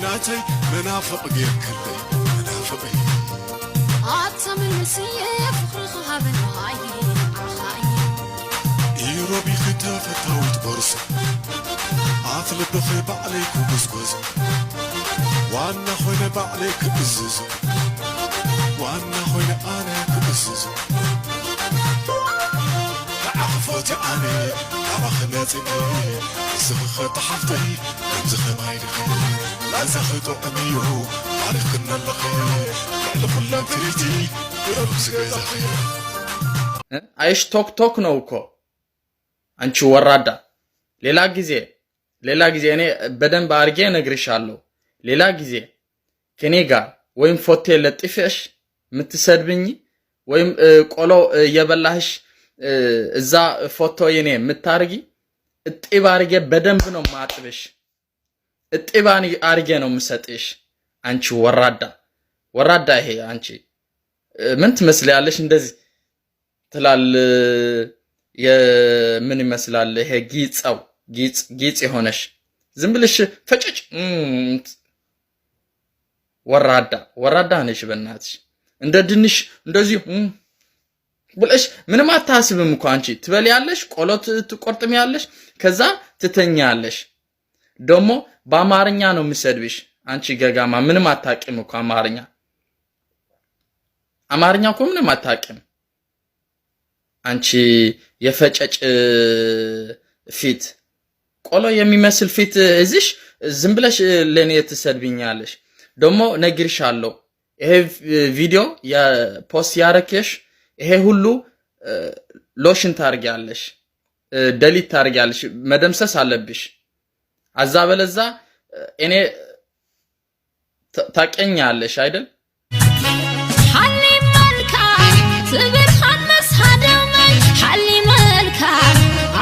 ناتي منافق غير كلي منافقي عطمي مسيح فخر خابن هاي عخاي يروبي ختافة توت برصة عاطل بخي بعليك وبزبز وانا خوينا بعليك بزز وانا خوينا انا كبزز عفوتي عني عمخناتي زخخت حفتي زخ ما يدخل لا زخت أميو عارف كنا الخير لعلف ولا تريتي برمس زخير አይሽ ቶክ ነው እኮ አንቺ ወራዳ ሌላ ጊዜ እኔ በደንብ አርጌ ነግርሻለሁ ሌላ ጊዜ ከኔ ጋር ወይም ፎቶ ለጥፈሽ ምትሰድብኝ ወይም ቆሎ የበላሽ እዛ ፎቶ የኔ ምታርጊ እጥባ አርጌ በደንብ ነው ማጥብሽ እጥባን አርጌ ነው ምሰጥሽ አንቺ ወራዳ ይሄ አንቺ ምን ትመስላለሽ እንደዚህ ትላል የምን ይመስላል ይሄ ጊጽ የሆነሽ ዝም ብለሽ ፈጭጭ ወራዳ ነሽ በእናትሽ እንደ ድንሽ እንደዚህ ብለሽ ምንም አታስብም እኮ አንቺ ትበልያለሽ ቆሎት ትቆርጥሚያለሽ ከዛ ትተኛለሽ ደሞ በአማርኛ ነው ምሰድብሽ አንቺ ገጋማ ምንም አታቂም እኮ አማርኛ እኮ ምንም አታቂም አንቺ የፈጨጭ ፊት ቆሎ የሚመስል ፊት እዚሽ ዝም ብለሽ ለኔ ትሰድብኛለሽ ደሞ ነግርሻለሁ ይሄ ቪዲዮ የፖስት ያረከሽ ይሄ ሁሉ ሎሽን ታርጊያለሽ ደሊት ታርጊያለሽ መደምሰስ አለብሽ አዛበለዛ እኔ ታቀኛለሽ አይደል حلي ملكا تبرحان مسحدمي حلي ملكا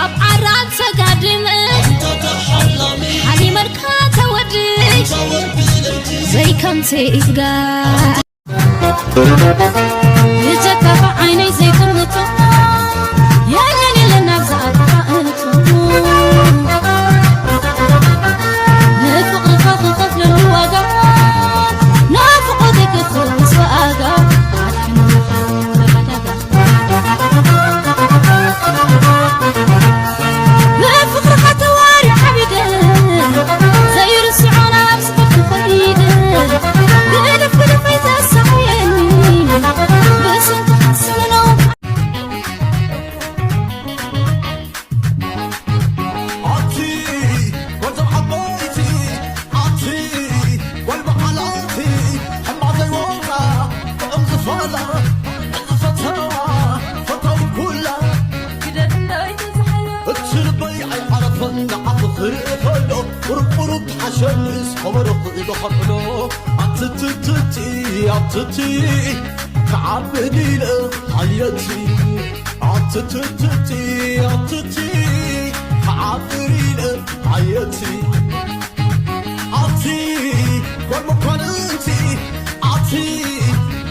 اب عرات سقادمي حلي ملكا تودي زي كنتي إفقا يتكف عيني زي كنتو يا ليلي للنفس أطفأتو نفق الخف للوقع نافق ذيك الخلص وأقع بفقر خطواري عبيدة زي رسعونا بسبق الفريدة بلف يتسعيني بس انت حسنو عطي وزم عبايتي عطي والبحلاتي حمادي وورا بأمز فالا فتاوى فتاوى كلها اتشربي عي عرفن عطي خريفلو ورب حشن اسخبر قيد خبلو عطتي كعبني له حياتي عطتي كعبني له حياتي عطي والمقارنتي عطي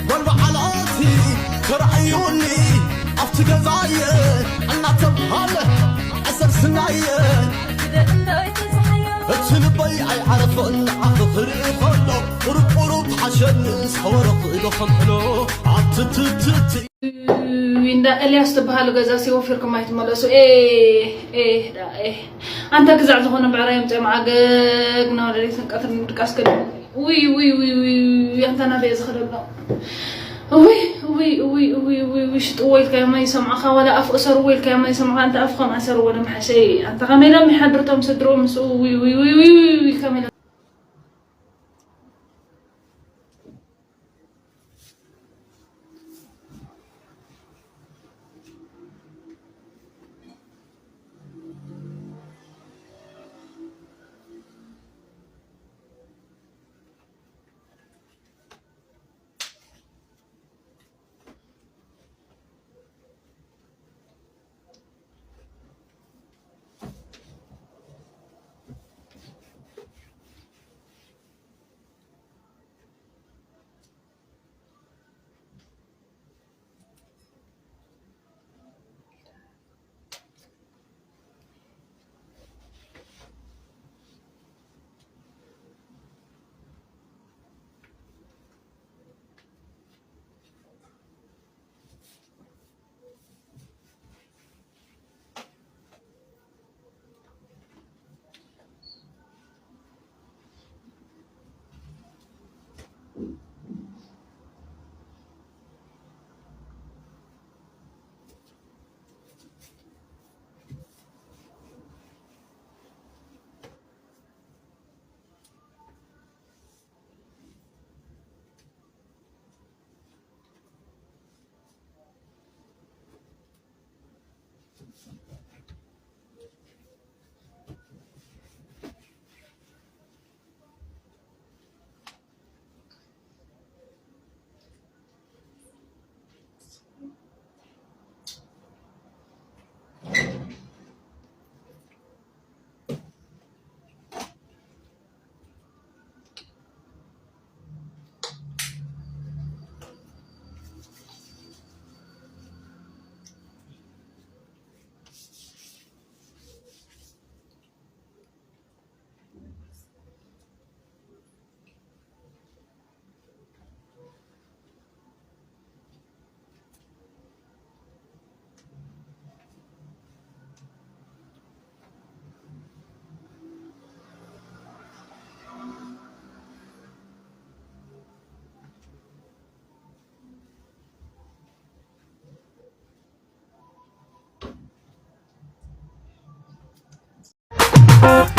والمعلاتي كرعيوني عفتي قزايا أنا تبهاله أسر سنايا اتشلبي عي عرفن عطي خريفلو ورب حشن اسخبر قيد خبلو عطتي وين الياس تبهالو غزا سيوفركم ما يتملسوا ايه انت كزع زخونه بعرايم معاق نوري سنقتر ندقاس كده وي انت انا بيز خدبنا وي شطويل كما يسمعخ ولا اف اسر ويل كما يسمعخ انت افخم اسر ولا محشي انت كاميلا محضرتهم صدروا مسو وي كاميلا لا